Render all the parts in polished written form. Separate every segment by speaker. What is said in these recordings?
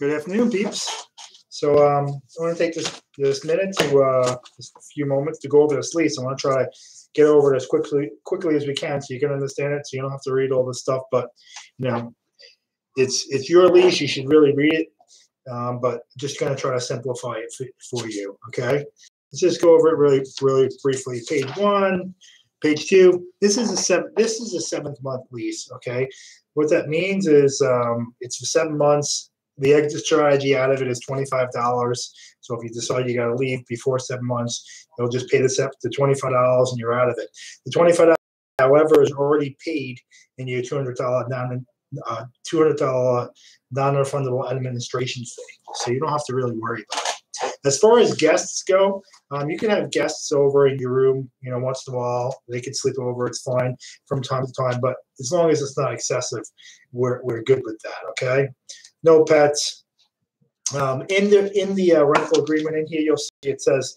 Speaker 1: Good afternoon, peeps. So I want to take this minute to just a few moments to go over this lease. I want to try to get over it as quickly as we can, so you can understand it, so you don't have to read all this stuff. But it's your lease. You should really read it. But just going to try to simplify it for you. Okay. Let's just go over it really briefly. Page 1, page 2. This is a 7th-month lease. Okay. What that means is it's for 7 months. The exit strategy out of it is $25. So if you decide you got to leave before 7 months, you'll just pay the $25 and you're out of it. The $25, however, is already paid in your $200 non-refundable administration fee. So you don't have to really worry about it. As far as guests go, you can have guests over in your room, once in a while. They can sleep over. It's fine from time to time, but as long as it's not excessive, we're good with that. Okay. No pets. In the rental agreement in here, you'll see it says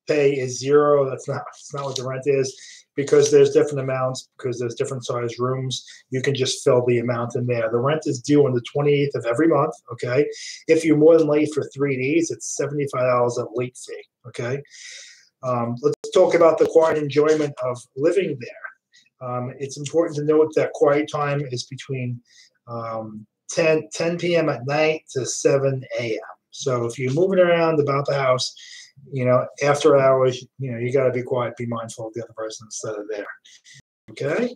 Speaker 1: pay is $0. That's not what the rent is, because there's different amounts, because there's different size rooms. You can just fill the amount in there. The rent is due on the 28th of every month. Okay. If you're more than late for 3 days, it's $75 a late fee. Okay. Let's talk about the quiet enjoyment of living there. It's important to note that quiet time is between 10 p.m. at night to 7 a.m. So if you're moving around about the house, after hours, you got to be quiet, be mindful of the other person instead of there. Okay.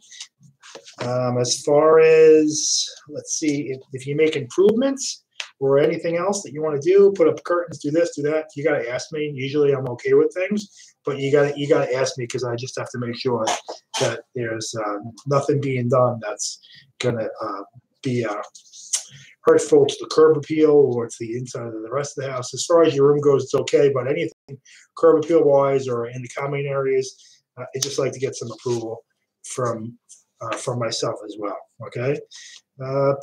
Speaker 1: As far as, let's see, if you make improvements or anything else that you want to do, put up curtains, do this, do that, you got to ask me. Usually I'm okay with things, but you got to ask me, because I just have to make sure that there's nothing being done that's going to be hurtful to the curb appeal or to the inside of the rest of the house. As far as your room goes, it's okay, but anything curb appeal wise or in the common areas, I just like to get some approval from myself as well. Okay.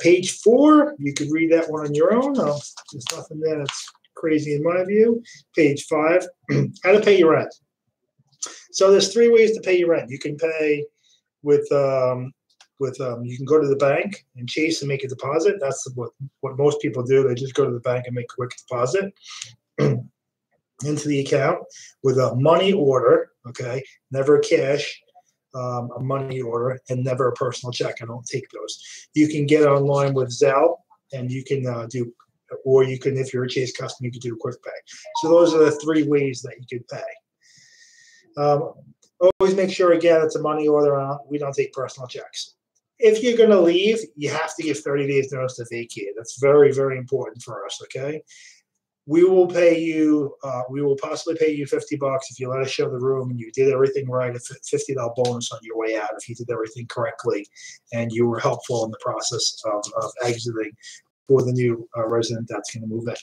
Speaker 1: Page 4, you could read that one on your own. There's nothing there that's crazy in my view. Page 5, how to pay your rent. So there's 3 ways to pay your rent. You can pay with you can go to the bank and chase and make a deposit. That's what most people do. They just go to the bank and make a quick deposit into the account with a money order. Okay, never cash, a money order, and never a personal check. I don't take those. You can get online with Zelle, and you can or you can, if you're a Chase customer, you can do a quick pay. So those are the 3 ways that you can pay. Always make sure, again, it's a money order. We don't take personal checks. If you're going to leave, you have to give 30 days notice to vacate. That's very, very important for us, okay? We will pay you, we will possibly pay you $50 if you let us show the room and you did everything right, a $50 bonus on your way out if you did everything correctly and you were helpful in the process of exiting for the new resident that's going to move in.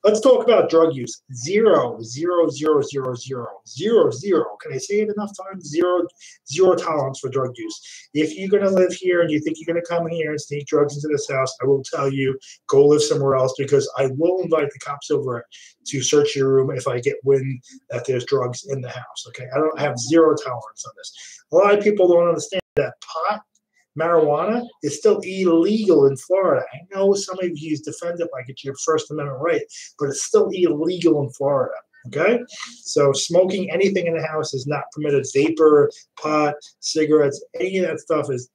Speaker 1: Let's talk about drug use. 0, 0, 0, 0, 0, 0, 0. Can I say it enough times? 0, 0 tolerance for drug use. If you're going to live here and you think you're going to come here and sneak drugs into this house, I will tell you, go live somewhere else, because I will invite the cops over to search your room if I get wind that there's drugs in the house. Okay, I don't have 0 tolerance on this. A lot of people don't understand that marijuana is still illegal in Florida. I know some of you defend it like it's your First Amendment right, but it's still illegal in Florida. Okay, so smoking anything in the house is not permitted. Vapor, pot, cigarettes, any of that stuff is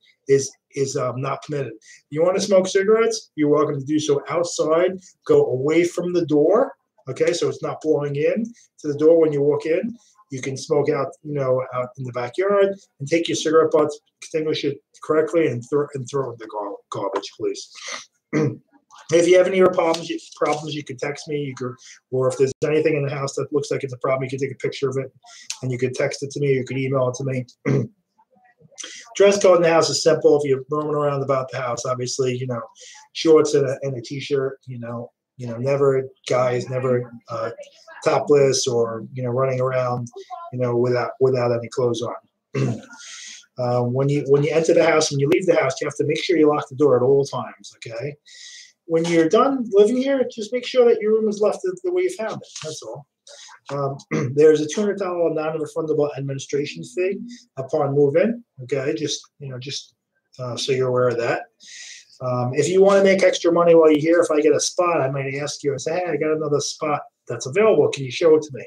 Speaker 1: not permitted. You want to smoke cigarettes? You're welcome to do so outside. Go away from the door. Okay, so it's not blowing in to the door when you walk in. You can smoke out, out in the backyard, and take your cigarette butts, extinguish it correctly, and throw it in the garbage, please. If you have any other problems, you can text me. Or if there's anything in the house that looks like it's a problem, you can take a picture of it, and you can text it to me. Or you can email it to me. Dress code in the house is simple. If you're roaming around about the house, obviously, shorts and a t-shirt. Never topless or running around without any clothes on. When you enter the house and you leave the house, you have to make sure you lock the door at all times. Okay. When you're done living here, just make sure that your room is left the way you found it. That's all. There's a $200 non-refundable administration fee upon move-in. Okay, just so you're aware of that. If you want to make extra money while you're here, if I get a spot, I might ask you and say, hey, I got another spot that's available. Can you show it to me?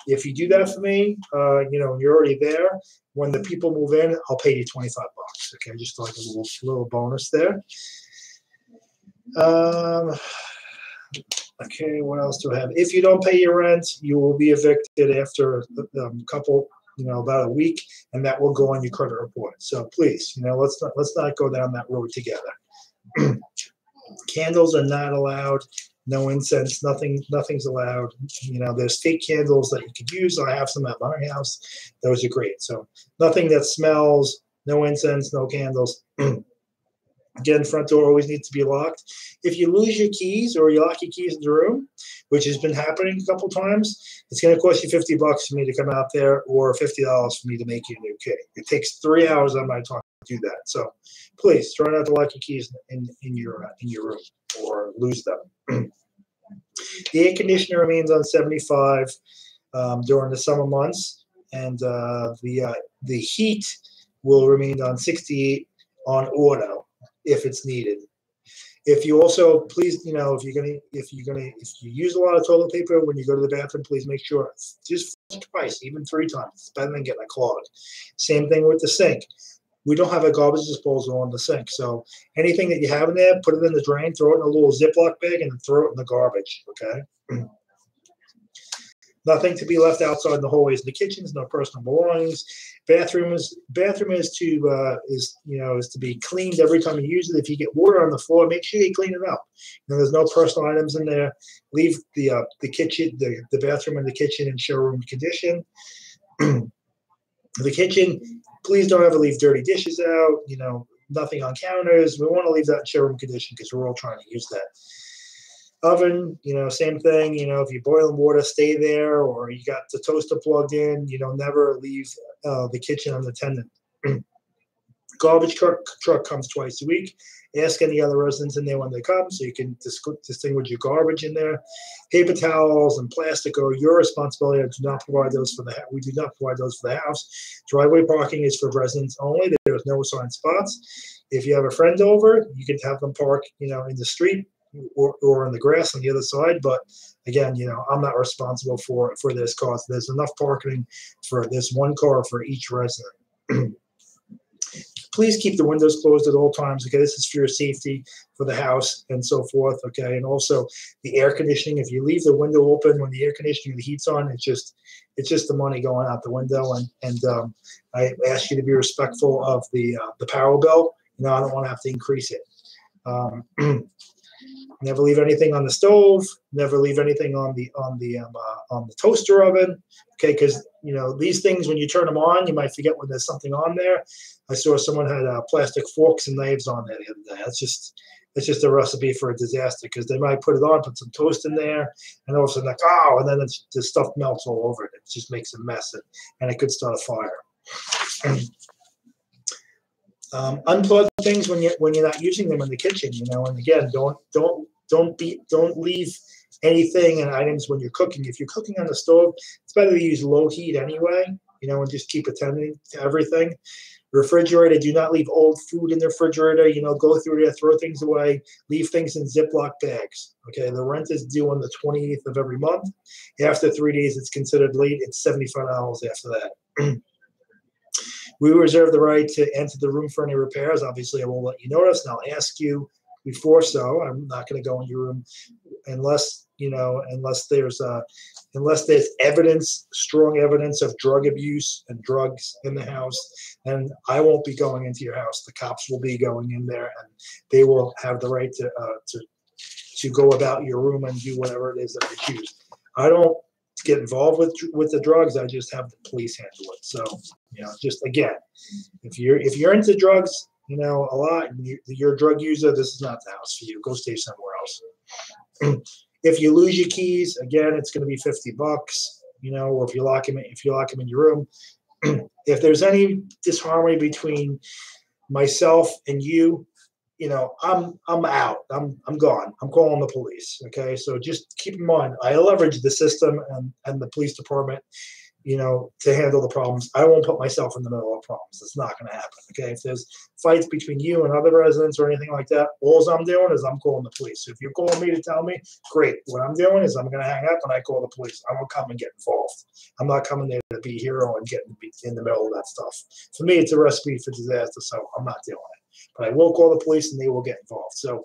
Speaker 1: If you do that for me, you're already there. When the people move in, I'll pay you $25. Okay, just like a little bonus there. Okay, what else do I have? If you don't pay your rent, you will be evicted after a couple, about a week, and that will go on your credit report. So please, let's not go down that road together. Candles are not allowed. No incense, nothing's allowed. There's fake candles that you could use. I have some at my house. Those are great. So nothing that smells, no incense, no candles. Again, front door always needs to be locked. If you lose your keys or you lock your keys in the room, which has been happening a couple times, it's going to cost you $50 for me to come out there or $50 for me to make you a new key. It takes 3 hours on my time to do that. So please try not to lock your keys in your room or lose them. The air conditioner remains on 75 during the summer months, and the heat will remain on 68 on auto if it's needed. If you also please, if you use a lot of toilet paper when you go to the bathroom, please make sure just flush twice, even 3 times. It's better than getting a clog. Same thing with the sink. We don't have a garbage disposal on the sink, so anything that you have in there, put it in the drain, throw it in a little Ziploc bag, and throw it in the garbage. Okay. Nothing to be left outside in the hallways and the kitchens. No personal belongings. Bathroom is to be cleaned every time you use it. If you get water on the floor, make sure you clean it up. There's no personal items in there. Leave the kitchen, the bathroom, and the kitchen in showroom condition. The kitchen, please don't ever leave dirty dishes out. Nothing on counters. We want to leave that in showroom condition because we're all trying to use that. Oven, same thing. If you're boiling water, stay there, or you got the toaster plugged in. Never leave the kitchen unattended. Garbage truck comes twice a week. Ask any other residents in there when they come so you can distinguish your garbage in there. Paper towels and plastic are your responsibility. We do not provide those for the house. Driveway parking is for residents only. There is no assigned spots. If you have a friend over, you can have them park, in the street or on the grass on the other side. But again, I'm not responsible for this cost. There's enough parking for this one car for each resident. Please keep the windows closed at all times. Okay, this is for your safety, for the house, and so forth. Okay, and also the air conditioning. If you leave the window open when the air conditioning, the heat's on, it's just the money going out the window. And I ask you to be respectful of the power bill. I don't want to have to increase it. Never leave anything on the stove. Never leave anything on the toaster oven. Okay, because these things, when you turn them on, you might forget when there's something on there. I saw someone had plastic forks and knives on there the other day. It's just a recipe for a disaster because they might put it on, put some toast in there, and all of a sudden and then the stuff melts all over it. It just makes a mess, and it could start a fire. Unplug things when you're not using them in the kitchen. And again, don't leave anything and items when you're cooking. If you're cooking on the stove, it's better to use low heat anyway, and just keep attending to everything. Refrigerator, do not leave old food in the refrigerator. Go through there, throw things away, leave things in Ziploc bags. Okay, the rent is due on the 28th of every month. After 3 days, it's considered late. It's $75 after that. We reserve the right to enter the room for any repairs. Obviously, I will let you notice, and I'll ask you before so. I'm not going to go in your room unless there's evidence, strong evidence of drug abuse and drugs in the house. And I won't be going into your house. The cops will be going in there, and they will have the right to go about your room and do whatever it is that they choose. I don't get involved with the drugs. I just have the police handle it. So just again, if you're into drugs, a lot, and you're a drug user, this is not the house for you. Go stay somewhere else. If you lose your keys, again, it's going to be $50. Or if you lock them in your room. If there's any disharmony between myself and you, I'm out. I'm gone. I'm calling the police. Okay, so just keep in mind, I leverage the system and the police department to handle the problems. I won't put myself in the middle of problems. It's not going to happen. Okay. If there's fights between you and other residents or anything like that, all I'm doing is I'm calling the police. So if you're calling me to tell me, great. What I'm doing is I'm going to hang up and I call the police. I won't come and get involved. I'm not coming there to be a hero and get in the middle of that stuff. For me, it's a recipe for disaster. So I'm not doing it. But I will call the police and they will get involved. So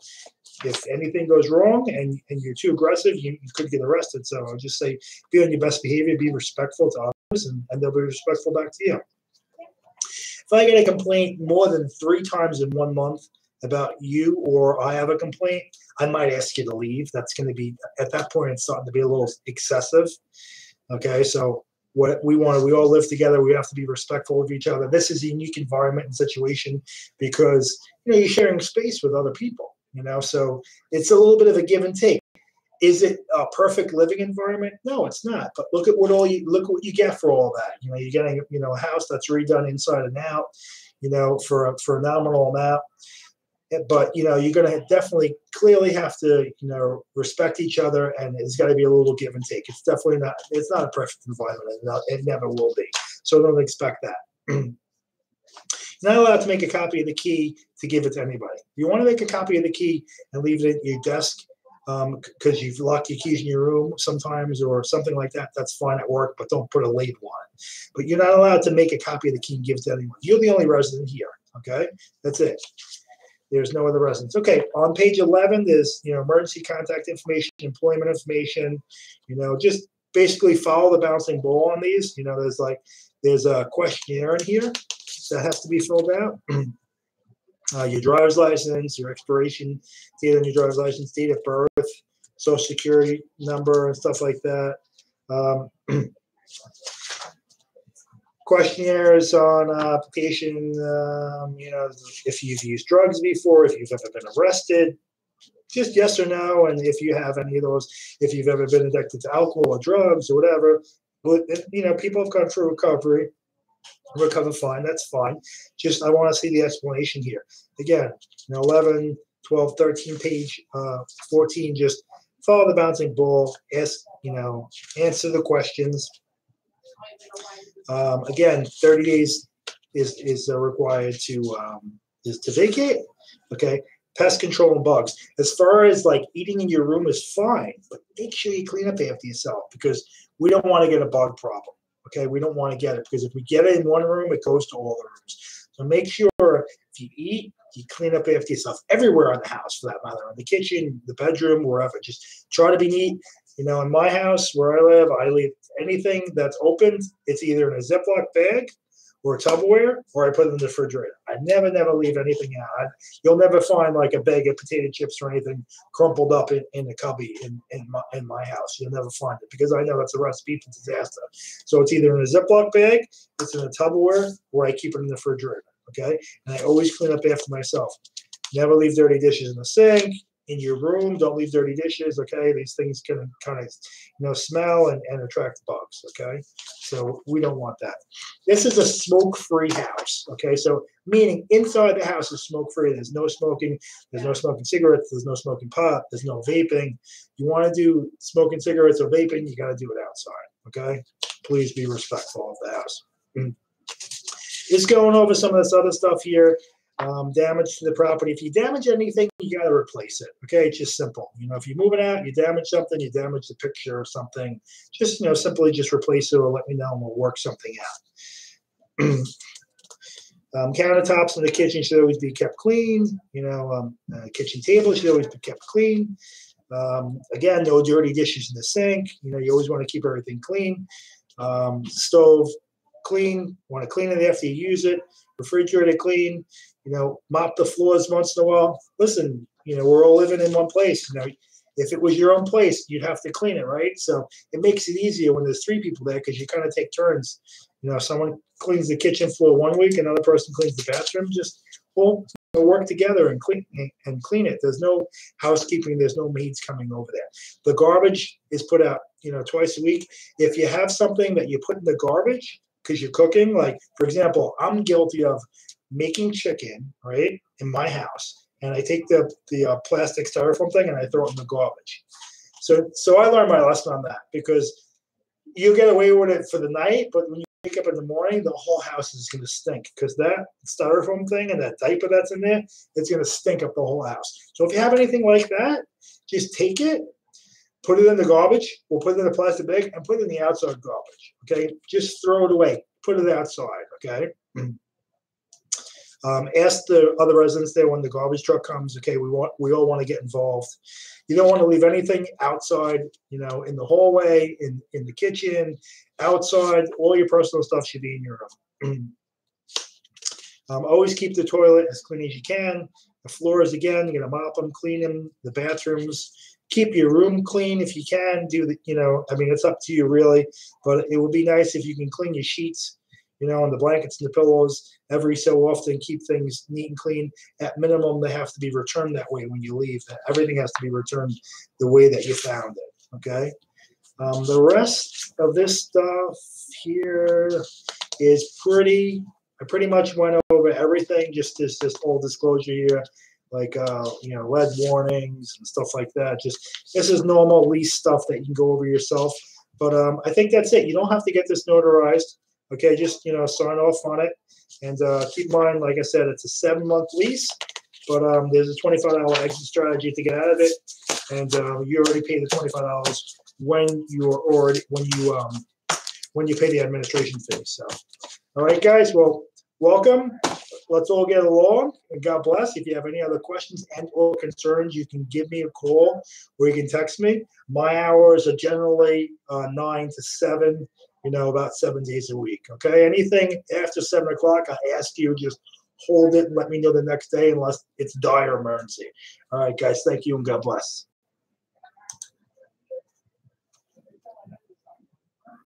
Speaker 1: if anything goes wrong and you're too aggressive, you could get arrested. So I'll just say, be on your best behavior, be respectful to others, and they'll be respectful back to you. If I get a complaint more than 3 times in 1 month about you, or I have a complaint, I might ask you to leave. That's going to be, at that point, it's starting to be a little excessive. Okay, so what we all live together. We have to be respectful of each other. This is a unique environment and situation because you're sharing space with other people. So it's a little bit of a give and take. Is it a perfect living environment? No, it's not. But look at what you get for all that. You're getting a house that's redone inside and out. For a nominal amount. But you're going to definitely clearly have to respect each other, and it's got to be a little give and take. It's definitely not. It's not a perfect environment. It never will be. So don't expect that. You're not allowed to make a copy of the key to give it to anybody. If you want to make a copy of the key and leave it at your desk because you've locked your keys in your room sometimes or something like that, that's fine at work, but don't put a label on it. But you're not allowed to make a copy of the key and give it to anyone. You're the only resident here, okay? That's it. There's no other residents. Okay, on page 11, there's emergency contact information, employment information. Just basically follow the bouncing ball on these. There's a questionnaire in here that has to be filled out. Your driver's license, your expiration date on your driver's license, date of birth, social security number, and stuff like that. Questionnaires on application, if you've used drugs before, if you've ever been arrested, just yes or no, and if you have any of those, if you've ever been addicted to alcohol or drugs or whatever. But people have gone through recovery. Recover fine, that's fine. Just I want to see the explanation here. Again, 11, 12, 13 page, 14, just follow the bouncing ball, ask, answer the questions. Again, 30 days is required to vacate. Okay. Pest control and bugs. As far as eating in your room is fine, but make sure you clean up after yourself because we don't want to get a bug problem. Okay, we don't want to get it because if we get it in one room, it goes to all the rooms. So make sure if you eat, you clean up after yourself everywhere in the house for that matter, in the kitchen, the bedroom, wherever. Just try to be neat. In my house where I leave anything that's opened, it's either in a Ziploc bag or a Tupperware, or I put it in the refrigerator. I never leave anything out. You'll never find a bag of potato chips or anything crumpled up in the cubby in my house. You'll never find it because I know that's a recipe for disaster. So it's either in a Ziploc bag, it's in a Tupperware, or I keep it in the refrigerator. Okay, and I always clean up after myself. Never leave dirty dishes in the sink. In your room, don't leave dirty dishes, okay? These things can kind of, smell and attract bugs, okay? So we don't want that. This is a smoke-free house, okay? So meaning inside the house is smoke-free. There's no smoking cigarettes, there's no smoking pot, there's no vaping. You want to do smoking cigarettes or vaping, you got to do it outside, okay? Please be respectful of the house. Just going over some of this other stuff here. Damage to the property. If you damage anything, you got to replace it. Okay, it's just simple. If you're moving out, you damage something, you damage the picture or something. Just simply just replace it or let me know, and we'll work something out. Countertops in the kitchen should always be kept clean. Kitchen table should always be kept clean. Again, no dirty dishes in the sink. You always want to keep everything clean. Stove clean. Want to clean it after you use it. Refrigerator clean. Mop the floors once in a while. Listen, we're all living in one place. If it was your own place, you'd have to clean it, right? So it makes it easier when there's 3 people there because you kind of take turns. Someone cleans the kitchen floor one week, another person cleans the bathroom. Just work together and clean it. There's no housekeeping. There's no maids coming over there. The garbage is put out, twice a week. If you have something that you put in the garbage because you're cooking, for example, I'm guilty of making chicken, right, in my house, and I take the plastic styrofoam thing and I throw it in the garbage. So I learned my lesson on that because you get away with it for the night, but when you wake up in the morning, the whole house is going to stink because that styrofoam thing and that diaper that's in there, it's going to stink up the whole house. So if you have anything like that, just take it, put it in the garbage, or put it in a plastic bag and put it in the outside garbage. Okay, just throw it away, put it outside. Okay. Ask the other residents there when the garbage truck comes. Okay, we all want to get involved. You don't want to leave anything outside, you know, in the hallway, in the kitchen, outside. All your personal stuff should be in your room. Always keep the toilet as clean as you can. The floors, again, you're gonna mop them, clean them. The bathrooms, keep your room clean if you can. Do the, you know, I mean, it's up to you really, but it would be nice if you can clean your sheets, you know, and the blankets and the pillows every so often. Keep things neat and clean. At minimum, they have to be returned that way when you leave. Everything has to be returned the way that you found it. Okay. The rest of this stuff here is I pretty much went over everything. Just this full disclosure here, like you know, lead warnings and stuff like that. Just this is normal lease stuff that you can go over yourself. But I think that's it. You don't have to get this notarized. Okay, just, you know, sign off on it. And keep in mind, like I said, it's a 7-month lease, but there's a $25 exit strategy to get out of it. And you already paid the $25 when you pay the administration fee. So, all right, guys. Well, welcome. Let's all get along, and God bless. If you have any other questions and or concerns, you can give me a call or you can text me. My hours are generally 9 to 7. You know, about 7 days a week. Okay. Anything after 7 o'clock, I ask you just hold it and let me know the next day unless it's dire emergency. All right, guys. Thank you and God bless.